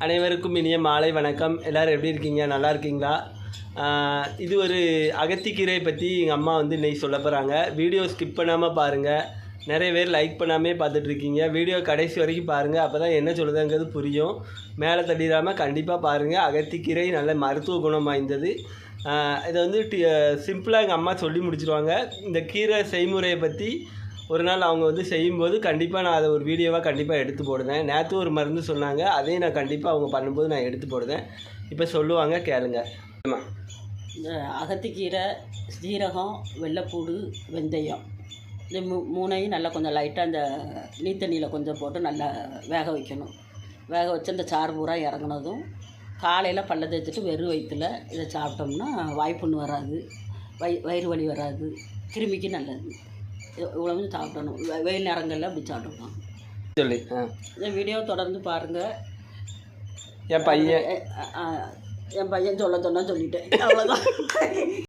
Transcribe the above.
அனைவருக்கும் இனிய மாலை வணக்கம். எல்லோரும் எப்படி இருக்கீங்க? நல்லா இருக்கீங்களா? இது ஒரு அகத்திக்கீரை பற்றி எங்கள் அம்மா வந்து இன்றைக்கி சொல்ல போகிறாங்க. வீடியோ ஸ்கிப் பண்ணாமல் பாருங்கள். நிறைய பேர் லைக் பண்ணாமே பார்த்துட்ருக்கீங்க. வீடியோ கடைசி வரைக்கும் பாருங்கள். அப்போ தான் என்ன சொல்லுதுங்கிறது புரியும். மேலே தள்ளிடாமல் கண்டிப்பாக பாருங்கள். அகத்திக்கீரை நல்ல மருத்துவ குணம் வாய்ந்தது. இதை வந்து சிம்பிளாக எங்கள் அம்மா சொல்லி முடிச்சிடுவாங்க. இந்த கீரை செய்முறையை பற்றி ஒரு நாள் அவங்க வந்து செய்யும்போது கண்டிப்பாக நான் அதை ஒரு வீடியோவாக கண்டிப்பாக எடுத்து போடுவேன். நேற்று ஒரு மருந்து சொன்னாங்க, அதையும் நான் கண்டிப்பாக அவங்க பண்ணும்போது நான் எடுத்து போடுவேன். இப்போ சொல்லுவாங்க, கேளுங்க. இந்த அகத்திக்கீரை, சீரகம், வெள்ளைப்பூடு, வெந்தயம் இந்த மூணையும் நல்லா கொஞ்சம் லைட்டாக இந்த நீத்தண்ணியில் கொஞ்சம் போட்டு நல்லா வேக வைக்கணும். வேக வச்சு அந்த சாறு பூரா இறங்கினதும் காலையில் பல்ல தேய்ச்சிட்டு வெறும் வயிற்றில் இதை சாப்பிட்டோம்னா வாய்ப்புண்ணு வராது, வயிறு வலி வராது, கிருமிக்கு நல்லது. இவ்வளவு சாப்பிடணும். வெயில் நேரங்களில் அப்படி சாப்பிடணும் சொல்லி இந்த வீடியோ தொடர்ந்து பாருங்கள். என் பையன் சொல்ல சொன்னால் சொல்லிட்டேன், அவ்வளோதான்.